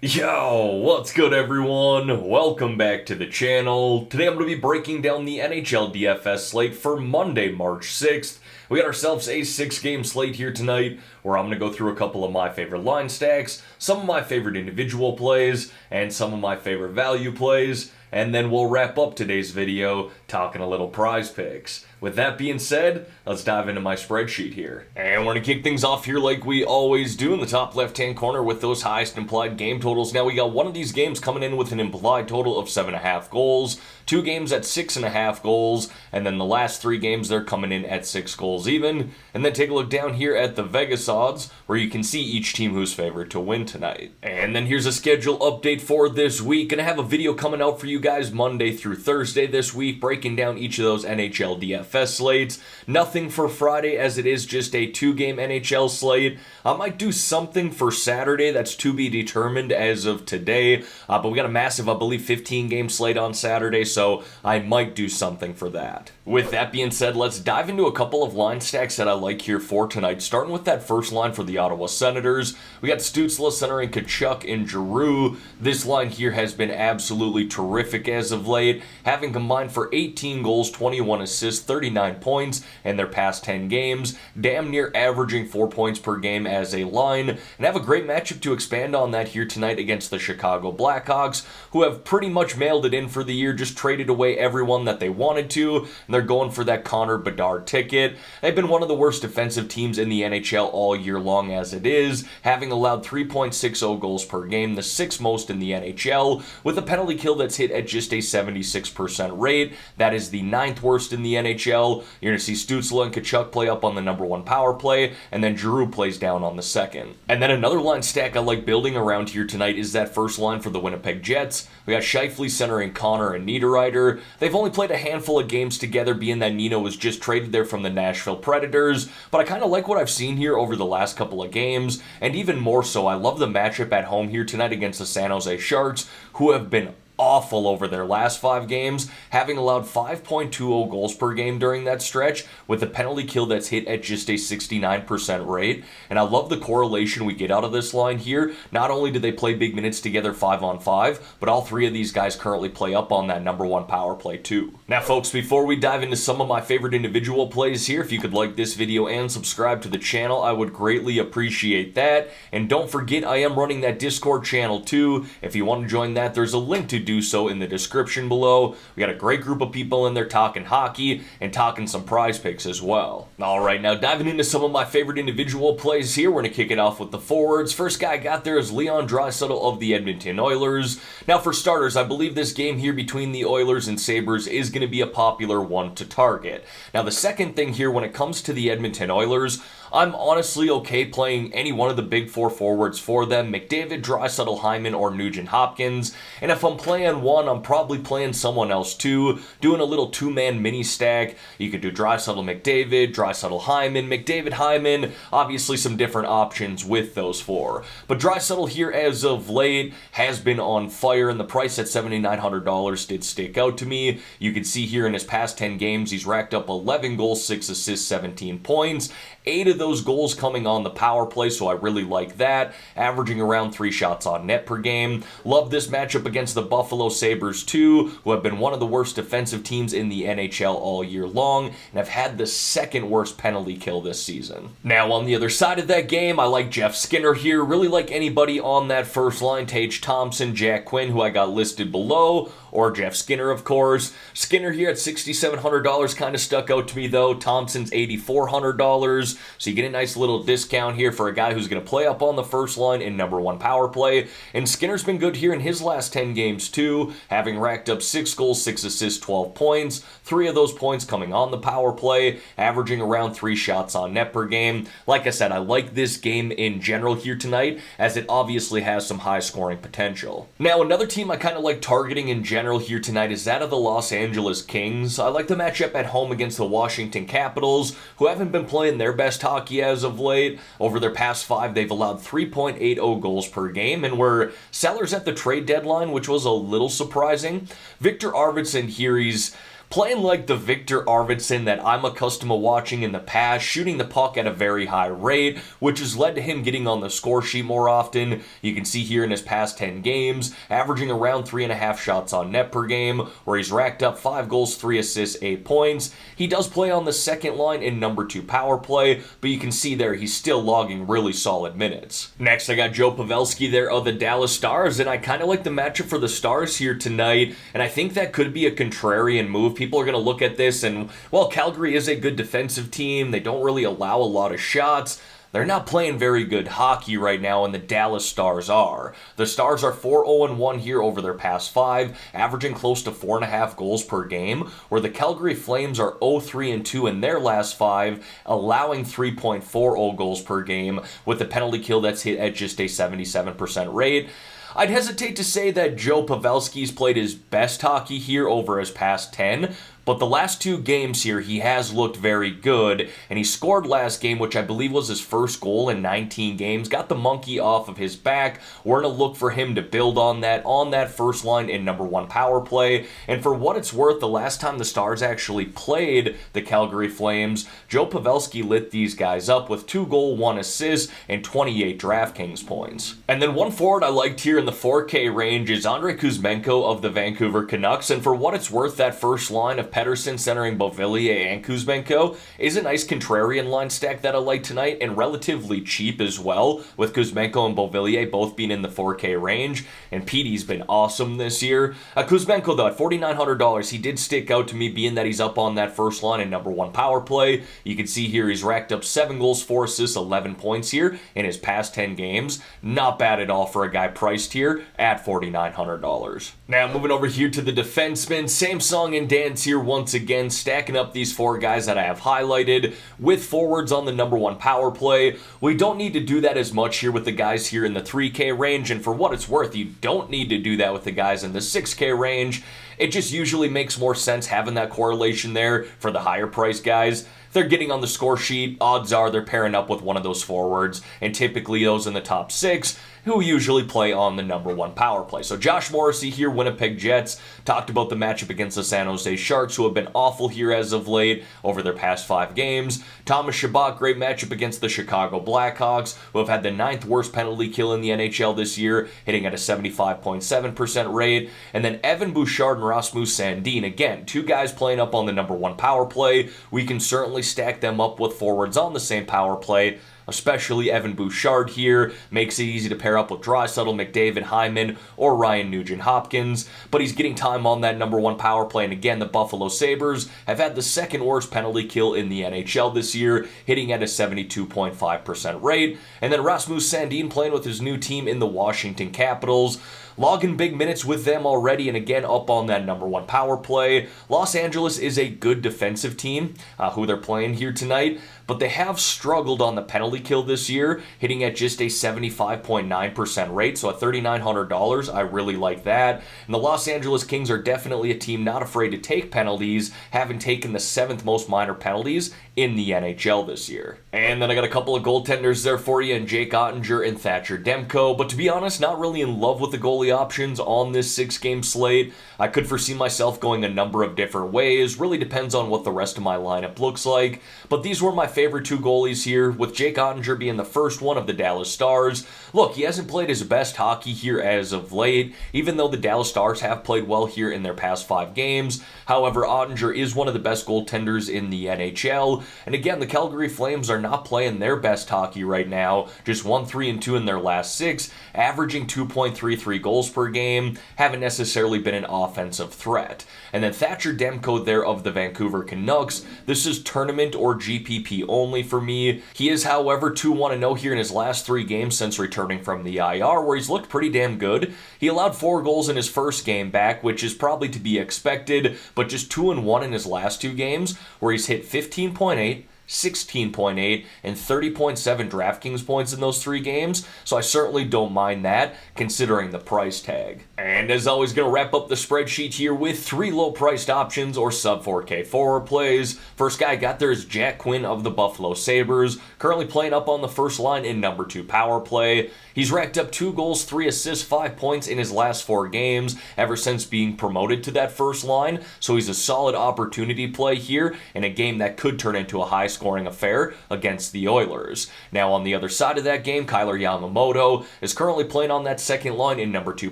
Yo, what's good everyone? Welcome back to the channel. Today I'm going to be breaking down the NHL DFS slate for Monday, March 6th. We got ourselves a 6-game slate here tonight where I'm going to go through a couple of my favorite line stacks, some of my favorite individual plays, and some of my favorite value plays, and then we'll wrap up today's video talking a little prize picks. With that being said, let's dive into my spreadsheet here. And we're going to kick things off here like we always do in the top left-hand corner with those highest implied game totals. Now we got one of these games coming in with an implied total of 7.5 goals, 2 games at 6.5 goals, and then the last 3 games they're coming in at 6 goals even. And then take a look down here at the Vegas odds where you can see each team who's favored to win tonight. And then here's a schedule update for this week. Gonna have a video coming out for you guys Monday through Thursday this week, breaking down each of those NHL DFS slates. Nothing for Friday as it is just a 2-game NHL slate. I might do something for Saturday, that's to be determined as of today, but we got a massive, I believe, 15-game slate on Saturday, so I might do something for that. With that being said, let's dive into a couple of line stacks that I like here for tonight, starting with that first line for the Ottawa Senators. We got Stützle centering Tkachuk and Giroux. This line here has been absolutely terrific as of late, having combined for 18 goals, 21 assists, 39 points in their past 10 games, damn near averaging 4 points per game as a line, and have a great matchup to expand on that here tonight against the Chicago Blackhawks, who have pretty much mailed it in for the year, just traded away everyone that they wanted to, and they're going for that Connor Bedard ticket. They've been one of the worst defensive teams in the NHL all year long as it is, having allowed 3.60 goals per game, the 6th most in the NHL, with a penalty kill that's hit at just a 76% rate. That is the 9th worst in the NHL. You're going to see Stützle and Tkachuk play up on the number 1 power play, and then Giroux plays down on the 2nd. And then another line stack I like building around here tonight is that first line for the Winnipeg Jets. We got Scheifele centering Connor and Niederreiter. They've only played a handful of games together, being that Nino was just traded there from the Nashville Predators, but I kind of like what I've seen here over the last couple of games, and even more so, I love the matchup at home here tonight against the San Jose Sharks, who have been awful over their last 5 games, having allowed 5.20 goals per game during that stretch, with a penalty kill that's hit at just a 69% rate. And I love the correlation we get out of this line here. Not only do they play big minutes together 5-on-5, but all 3 of these guys currently play up on that number 1 power play too. Now folks, before we dive into some of my favorite individual plays here, if you could like this video and subscribe to the channel, I would greatly appreciate that. And don't forget, I am running that Discord channel too. If you want to join that, there's a link to do so in the description below. We got a great group of people in there talking hockey and talking some prize picks as well. Alright, now diving into some of my favorite individual plays here, we're going to kick it off with the forwards. First guy I got there is Leon Draisaitl of the Edmonton Oilers. Now for starters, I believe this game here between the Oilers and Sabres is going to be a popular one to target. Now the second thing here, when it comes to the Edmonton Oilers, I'm honestly okay playing any one of the big 4 forwards for them, McDavid, Draisaitl, Hyman, or Nugent-Hopkins. And if I'm playing one, I'm probably playing someone else too, doing a little 2-man mini stack. You could do Draisaitl, McDavid, Draisaitl, Hyman, McDavid, Hyman, obviously some different options with those 4. But Draisaitl here as of late has been on fire, and the price at $7,900 did stick out to me. You can see here in his past 10 games, he's racked up 11 goals, 6 assists, 17 points. 8 of those goals coming on the power play, so I really like that. Averaging around 3 shots on net per game. Love this matchup against the Buffalo Sabres too, who have been one of the worst defensive teams in the NHL all year long, and have had the 2nd worst penalty kill this season. Now on the other side of that game, I like Jeff Skinner here. Really like anybody on that first line, Tage Thompson, Jack Quinn, who I got listed below, or Jeff Skinner, of course. Skinner here at $6,700 kind of stuck out to me though. Thompson's $8,400. So you get a nice little discount here for a guy who's going to play up on the first line in number 1 power play. And Skinner's been good here in his last 10 games too, having racked up 6 goals, 6 assists, 12 points. 3 of those points coming on the power play, averaging around 3 shots on net per game. Like I said, I like this game in general here tonight, as it obviously has some high scoring potential. Now another team I kind of like targeting in general here tonight is that of the Los Angeles Kings. I like the matchup at home against the Washington Capitals, who haven't been playing their best hockey as of late. Over their past 5, they've allowed 3.80 goals per game and were sellers at the trade deadline, which was a little surprising. Victor Arvidsson here, he's playing like the Victor Arvidsson that I'm accustomed to watching in the past, shooting the puck at a very high rate, which has led to him getting on the score sheet more often. You can see here in his past 10 games, averaging around 3.5 shots on net per game, where he's racked up 5 goals, 3 assists, 8 points. He does play on the second line in number 2 power play, but you can see there he's still logging really solid minutes. Next, I got Joe Pavelski there of the Dallas Stars, and I kind of like the matchup for the Stars here tonight, and I think that could be a contrarian move. People are going to look at this and, well, Calgary is a good defensive team. They don't really allow a lot of shots. They're not playing very good hockey right now, and the Dallas Stars are. The Stars are 4-0-1 here over their past 5, averaging close to 4.5 goals per game, where the Calgary Flames are 0-3-2 in their last 5, allowing 3.40 goals per game, with the penalty kill that's hit at just a 77% rate. I'd hesitate to say that Joe Pavelski's played his best hockey here over his past 10, but the last 2 games here, he has looked very good, and he scored last game, which I believe was his first goal in 19 games, got the monkey off of his back. We're going to look for him to build on that first line in number 1 power play, and for what it's worth, the last time the Stars actually played the Calgary Flames, Joe Pavelski lit these guys up with 2 goals, 1 assist, and 28 DraftKings points. And then one forward I liked here in the 4K range is Andrei Kuzmenko of the Vancouver Canucks, and for what it's worth, that first line of Pettersson centering Beauvillier and Kuzmenko is a nice contrarian line stack that I like tonight, and relatively cheap as well, with Kuzmenko and Beauvillier both being in the 4K range, and Petey's been awesome this year. Kuzmenko, though, at $4,900, he did stick out to me, being that he's up on that first line in number 1 power play. You can see here he's racked up 7 goals, 4 assists, 11 points here in his past 10 games. Not bad at all for a guy priced here at $4,900. Now, moving over here to the defensemen, same song and dance here once again, stacking up these 4 guys that I have highlighted with forwards on the number 1 power play. We don't need to do that as much here with the guys here in the 3K range, and for what it's worth, you don't need to do that with the guys in the 6K range. It just usually makes more sense having that correlation there for the higher price guys. If they're getting on the score sheet, odds are they're pairing up with one of those forwards, and typically those in the top 6 who usually play on the number 1 power play. So Josh Morrissey here, Winnipeg Jets, talked about the matchup against the San Jose Sharks, who have been awful here as of late over their past 5 games. Thomas Chabot, great matchup against the Chicago Blackhawks, who have had the 9th worst penalty kill in the NHL this year, hitting at a 75.7% rate. And then Evan Bouchard and Rasmus Sandin, again, 2 guys playing up on the number 1 power play. We can certainly stack them up with forwards on the same power play. Especially Evan Bouchard here, makes it easy to pair up with Draisaitl, McDavid, Hyman, or Ryan Nugent-Hopkins, but he's getting time on that number 1 power play, and again, the Buffalo Sabres have had the 2nd worst penalty kill in the NHL this year, hitting at a 72.5% rate, and then Rasmus Sandin playing with his new team in the Washington Capitals, logging big minutes with them already, and again, up on that number 1 power play. Los Angeles is a good defensive team, who they're playing here tonight, but they have struggled on the penalty kill this year, hitting at just a 75.9% rate, so at $3,900, I really like that. And the Los Angeles Kings are definitely a team not afraid to take penalties, having taken the 7th most minor penalties in the NHL this year. And then I got a couple of goaltenders there for you, in Jake Ottinger and Thatcher Demko, but to be honest, not really in love with the goalie options on this 6-game slate. I could foresee myself going a number of different ways, really depends on what the rest of my lineup looks like, but these were my favorite 2 goalies here, with Jake Ottinger being the first one of the Dallas Stars. Look, he hasn't played his best hockey here as of late, even though the Dallas Stars have played well here in their past 5 games. However, Ottinger is one of the best goaltenders in the NHL, and again, the Calgary Flames are not playing their best hockey right now, just 1-3-2 in their last 6, averaging 2.33 goals per game, haven't necessarily been an offensive threat. And then Thatcher Demko there of the Vancouver Canucks, this is tournament or GPP only for me. He is, however, 2-1-0 here in his last 3 games since returning from the IR, where he's looked pretty damn good. He allowed 4 goals in his first game back, which is probably to be expected, but just 2-1 in his last 2 games, where he's hit 15.8, 16.8, and 30.7 DraftKings points in those 3 games, so I certainly don't mind that, considering the price tag. And as always, going to wrap up the spreadsheet here with 3 low-priced options or sub-4K forward plays. First guy I got there is Jack Quinn of the Buffalo Sabres, currently playing up on the first line in number 2 power play. He's racked up 2 goals, 3 assists, 5 points in his last 4 games ever since being promoted to that first line, so he's a solid opportunity play here in a game that could turn into a high-scoring affair against the Oilers. Now on the other side of that game, Kailer Yamamoto is currently playing on that second line in number 2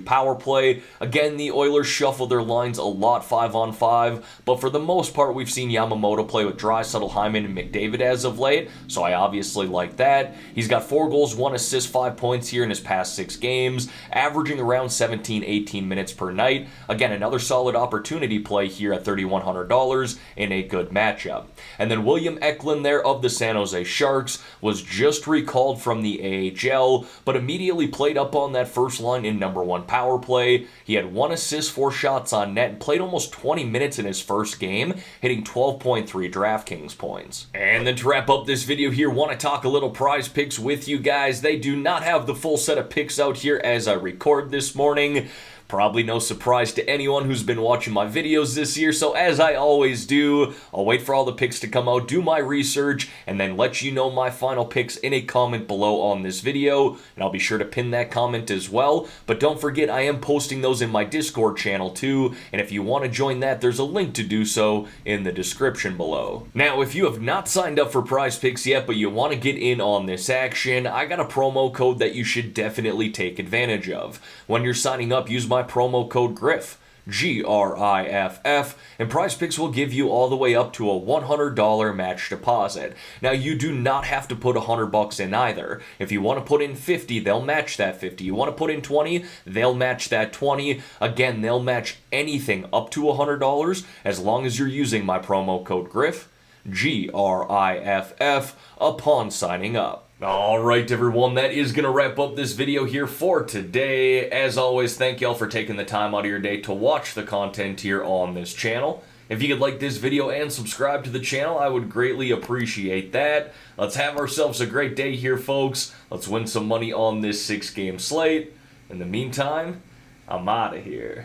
power play. Again, the Oilers shuffle their lines a lot 5-on-5, but for the most part we've seen Yamamoto play with Draisaitl, Hyman, and McDavid as of late, so I obviously like that. He's got 4 goals, 1 assist, 5 points here in his past 6 games, averaging around 17-18 minutes per night. Again, another solid opportunity play here at $3,100 in a good matchup. And then William Eklund there of the San Jose Sharks was just recalled from the AHL, but immediately played up on that first line in number 1 power play. He had 1 assist, 4 shots on net, and played almost 20 minutes in his first game, hitting 12.3 DraftKings points. And then to wrap up this video here, want to talk a little prize picks with you guys. They do not have the full set of picks out here as I record this morning. Probably no surprise to anyone who's been watching my videos this year, so as I always do, I'll wait for all the picks to come out, do my research, and then let you know my final picks in a comment below on this video, and I'll be sure to pin that comment as well. But don't forget, I am posting those in my Discord channel too, and if you want to join that, there's a link to do so in the description below. Now, if you have not signed up for Prize Picks yet, but you want to get in on this action, I got a promo code that you should definitely take advantage of. When you're signing up, use my promo code GRIFF, GRIFF, and PrizePicks will give you all the way up to a $100 match deposit. Now, you do not have to put $100 in either. If you want to put in 50, they'll match that 50. You want to put in 20, they'll match that 20. Again, they'll match anything up to $100 as long as you're using my promo code GRIFF, GRIFF, upon signing up. Alright everyone, that is going to wrap up this video here for today. As always, thank y'all for taking the time out of your day to watch the content here on this channel. If you could like this video and subscribe to the channel, I would greatly appreciate that. Let's have ourselves a great day here, folks. Let's win some money on this 6-game slate. In the meantime, I'm out of here.